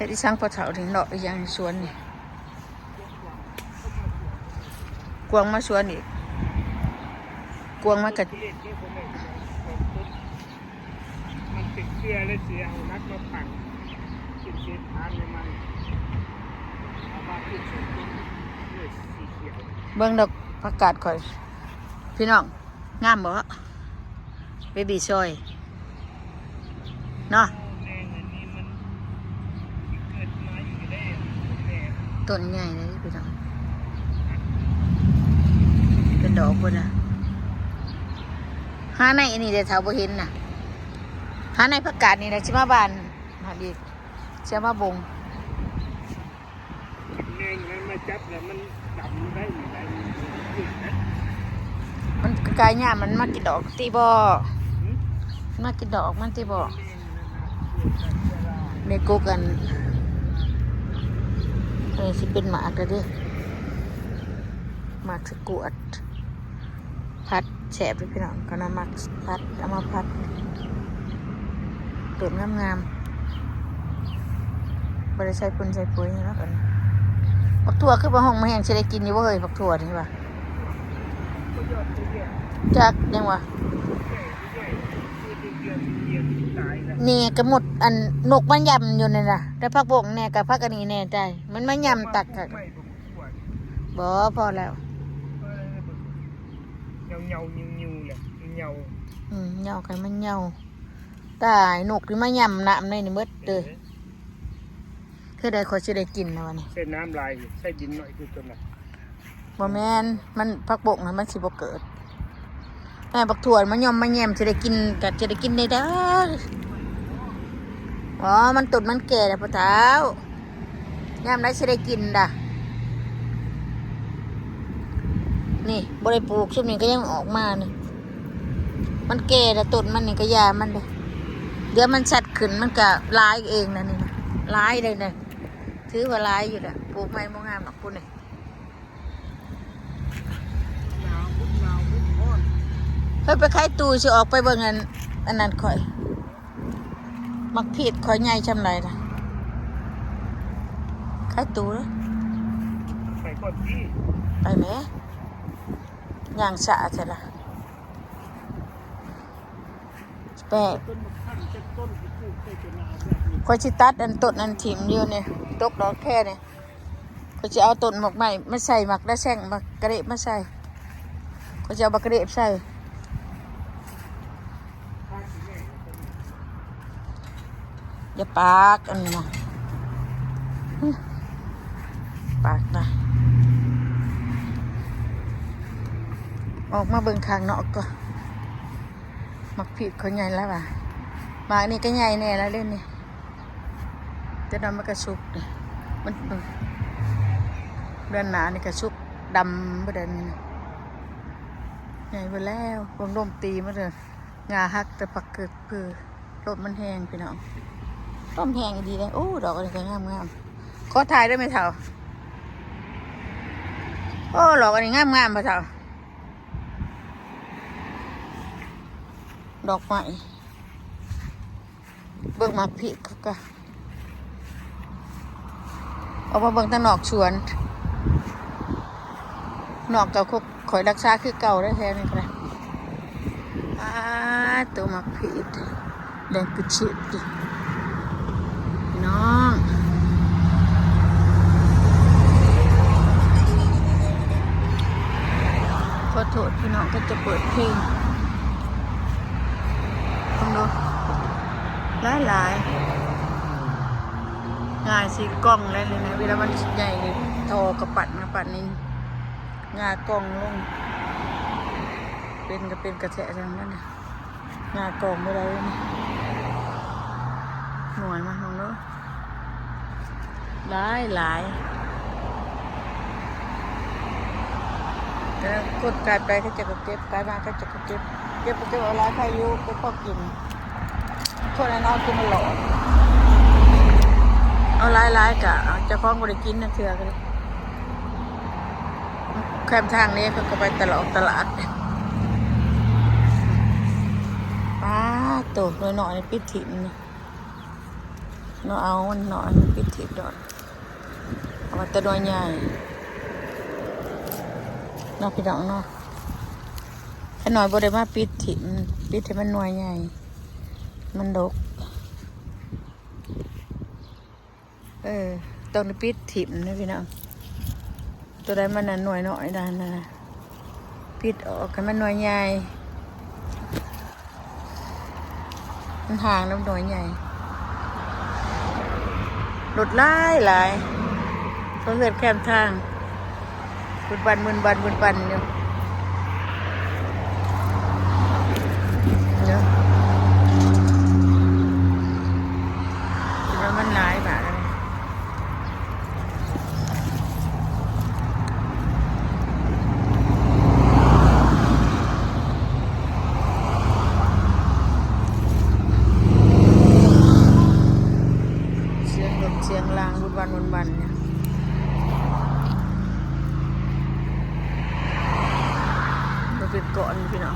ฮ็ดอีสังปลาเถาถึงดอกอีหยังสวนนี่กวางมาสวนอีกกวางมากระมันติดเชื้อและเสียเอานักมาปั่นติดเชื้อทานในมันเอามาขึ้นสูงต้นด้วยสีเขียวเบิ่งดอกผักกาดข่อยพี่น้องงามบ่เบบี้ซอยเนาะแดงอันนี้มันเกิดมาอยู่ได้แดงต้นใหญ่เลยพี่น้องเป็นดอกพุ่นน่ะหาในอันนี้เดี๋ยวเฒ่าบ่เห็นน่ะหาในผักกาดนี่แหละสิมาบ้านหาดีสิมาบงแดงนั้นมาจับแล้วมันดำได้อยู่ได้มันกายหญ้ามันมากินดอกตีบ่มากินดอกมันตีบ่เมกูกันสิเป็นหมากเลยดิหมากสกวดพัดแฉบเลยพี่น้องก็นำหมากพัดเอามาพัดเติมงามๆบริใส่ปุ่นใส่ปุ๋ยแล้วกันผักถั่วคือปลาห้องมาแห้งจะได้กินอยู่บ่เฮ้ยผักถั่วนี่ป่ะจักยังวะนี่กระหมดอันนกมันยำอยู่นี่นะแต่พักบงแน่กับพักอันนี้แน่ใจมันไม่ยำตักกันบ่พอแล้วเงายิวเลยเงาเงากันมันเงาตายนกที่มายำน้ำในนี่มืดเลยเธอได้ขอจะได้กินนะวันนี้ใส่น้ำลายใส่ดินหน่อยคือตัวนั้นบ่แม่นมันพักบงนะมันสิบ่เกิดแม่บักถั่วมันยอมมาแยมจะได้กินกัจะได้กินได้เด้ออ๋อมันตุ่นมันแก่แล้วพ่อเท้ายามได้จะได้กินด่ะนี่บ่ได้ปลูกช่วงนี้ก็ยังออกมานี่มันแก่แล้วตุ่นมันนี่ก็ยามันเลยเดี๋ยวมันสัดขึ้นมันก็ร้ายเองนะนี่นะร้ายเลยนะถือว่าร้ายอยู่แหละปลูกไม่มองงามหรอกคุณนี่เฮ้ยไปขายตูสิออกไปเบิ่งอันนั้นข่อยมักผิดข่อยใหญ่ชำไรนะขายตูแล้วไปก่อนพี่ไปไหมย่างสะใช่ละแปะข่อยชิตัดอันต้นอันถิ่มเดียวเนี่ยตกดอกแค่เนี่ยข่อยจะเอาต้นหมกใหม่มาใส่หมักได้แซงหมักกระเดะมาใส่ข่อยจะเอาบักกระเดะใส่อย่าปากอันนี้นะปากนะออกมาเบิ่งข้างนอกก็มักผิดคนใหญ่แล้วว่ะมากนี่ก็ใหญ่แน่แล้วเล่นนี่จะดำมันกระชุกนี่มันเดือนหนานี่กระชุกดำประเด็นนี่ใหญ่ไปแล้ววงลมตีมาเลยงาหักแต่ปักเกิดคือลมมันแห้งพี่น้องต้มแห้งดีเลยโอ้ดอกอะไรก็งามขอถ่ายได้ไหมเถ่าโอ้ดอกอะไรงามปะเถ่าดอกไม้เบิ่งมาผิดก็ออกมาเบิ่งตะนอกชวนนอกเก่าข่อยรักษาคือเก่าได้แท้นี่ครับตัวมาผิดแดงกระชิดดิน้องขอโทษพี่น้องก็จะเปิดเพลงฟังดูหลายงานสีกล้องเลยนะเวลามันใหญ่โทกระปัดนะปัดนี่งากล้องลงเป็นก็เป็นกระแสทางนั้นนะงากล้องไม่ได้เลยนี่หน่วยมาลองดูหลายแล้วกดกายไปก็จะเก็บกายมาก็จะเก็บเอาหลายใครอยู่ก็พอกินคนนั้นเอากินมาหลอดเอาหลายกะจะคล้องบริกินนะเถื่อกันแคมทางนี้ก็ไปตลาดโตหน่อยปิดถิ่น เนาะเอามันเนาะปิดทิพย์ดอนเอามาแต่น้อยใหญ่เนาะพี่น้องเนาะแค่น้อยบ่ได้มาปิดทิพย์ปิดให้มันน้อยใหญ่มันดกต้องได้ปิดทิพย์นะพี่น้องตัวใดมันน่ะหน่วยน้อยด้านน่ะปิดออกให้มันน้อยใหญ่มันห่างน้ำน้อยใหญ่รถหลายเขาเกิดแคมทางบุญบันอยู่เนาะแล้วมันหลายบาทเลยเสียงรถเสียงรางบุญบันเนี่ยมันเป็นเกาะนี่พี่น้อง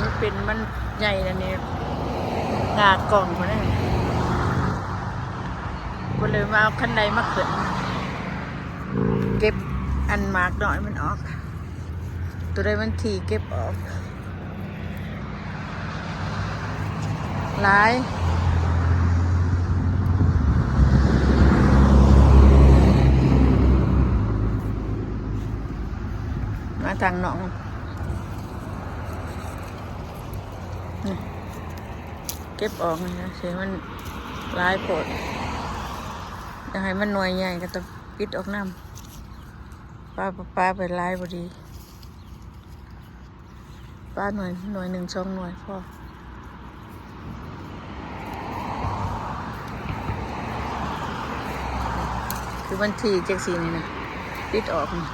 มันเป็นมันใหญ่นะเนี่ยหน้ากล่องมาเนี่ยก็เลยมาเอาคันใดมาเขินเก็บอันมากหน่อยมันออกตัวใดมันทีเก็บออกหลายมาทางหนองนี่เก็บออกนะเสียมันหลายโผดอยากให้มันหน่วยใหญ่ก็ต้องปิดออกน้ำปลาไปหลายพอดีปลาหน่วย1-2 หน่วยพอคือมันทีเจ็กสีนี่นะปิดออกนี่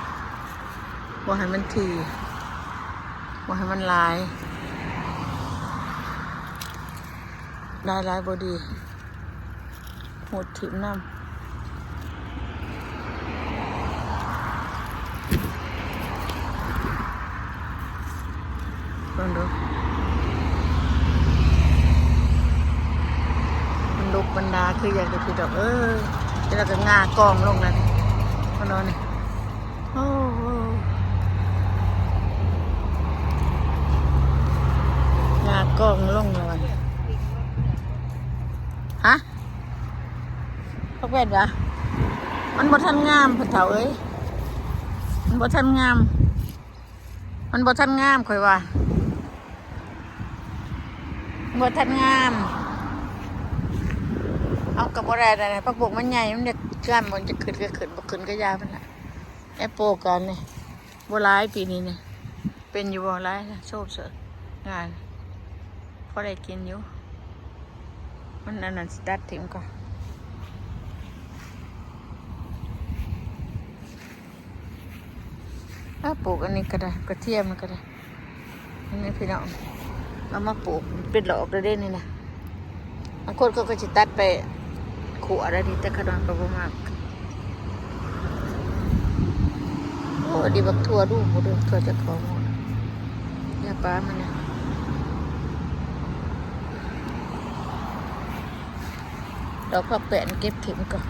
ว่าให้มันทีว่าให้มันลายบอดีหมดถิ่มน้ำลองดูมันลุกบรรดาคืออยากจะคิดดอกจะเราจะงากองลงนั่นมันนอนนี่โอ้โหงากองลงเลยฮะพักแว่นวะมันบ่ทันงามเพิ่นเฒ่าเอ้ยมันบ่ทันงามข่อยว่าบ่ทันงามเอากับบ่ได้นะพักบกมันใหญ่มันจะกล้ามมันจะขึ้นก็ขึ้นบ่ขึ้นก็ยามันน่ะแอปโปกันนี่บ่หลายปีนี้นี่เป็นอยู่บ่หลายนะโชคเสยงานพอได้กินอยู่มันอันนั้นสิตัดถิ่มก่อนปลูกอันนี้ก็ได้กระเทียมก็ได้อันนี้พี่น้องเอามาปลูกเป็นดอกได้นี่นะบางคนก็จะตัดไปขวดอะไรแต่ขนาดก็ประมาณโอ้ดีบักทั่วดูหมดเลยทั่วจะของหมดยาปลามันเนี่ยดอกผักแป้นเก็บถิ่มก่อน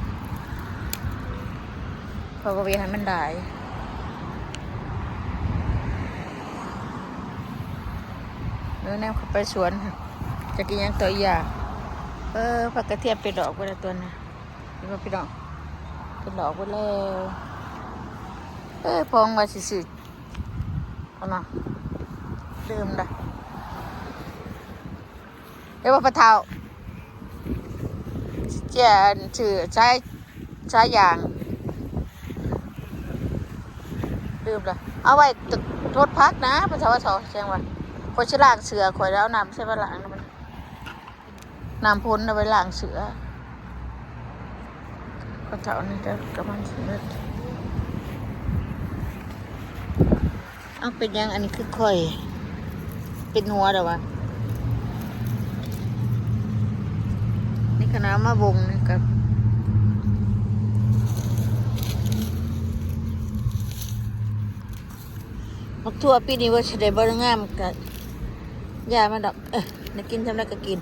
เพราะว่าเวลามันได้แนวเข้าไปสวนจะกินยังตัวอยากผักกระเทียมเป็นดอกไปแล้วตัวนะนี่ว่าเป็นดอกไปแล้วพองมาสิเอาเนาะลืมละเดี๋ยวว่าปลาเทาเจ้าชื่อใช้ยางลืมละเอาไว้โทษพักนะปลาเทาว่าแจ้งว่าพอชล่างเสือข่อยแล้วน้ำใช่ไหมล่างมันน้ำพ้นเอาไว้ล่างเสือก็เท่านี้ก็กำลังเสือเอาเป็นยังอันนี้คือข่อยเป็นหัวเดี๋ยววะนี่คณะมาบงนี่กับมักทั่วปีนี้ว่าจะได้บริงามกับยามันดอกได้กินทำได้ก็กิน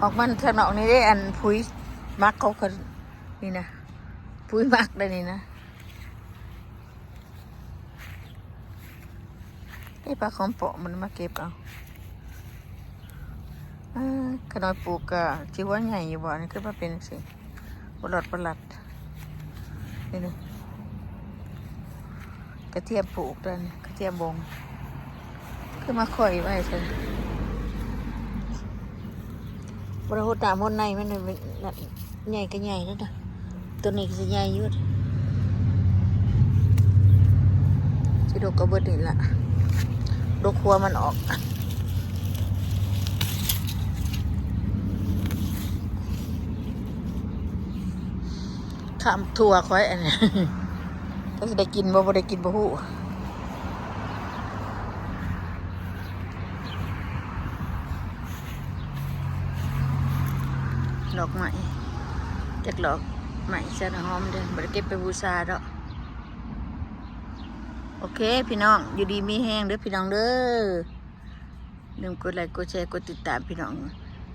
อกมันทางนอกนี่ได้อันพุ้ยมักเขาก็นี่นะพุ้ยมักได้นี่นะไอ้ปลาของเปาะมันมาเก็บเอาขน้อยปลูกก็ที่ว่าใหญ่อยู่บ่นี่คือมาเป็นสิประหลัดนี่นะกระเทียมปลูกด้วยกระเทียมบงคือมาข่อยไว้ใช่บริโภคตามนในมันใหญ่ก็ใหญ่แล้วนะตัวนี้ก็จะใหญ่อยุ่ที่ดกกระเบิดนี่แหละดกหัวมันออกข้ามถั่วค่อยอันนี้ก็จะได้กินบ่ได้กินบ่ฮู้ดอกไม้จากดอกไม้ชะหอมเด้อบ่ได้เก็บไปบูชาดอกโอเคพี่น้องอยู่ดีมีแห้งเด้อพี่น้องเด้อลืมกดไลค์กดแชร์กดติดตามพี่น้อง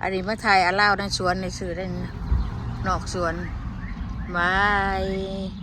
อันนี้มาถ่ายอาลาวในสวนในสื่อได้นะนอกสวนบาย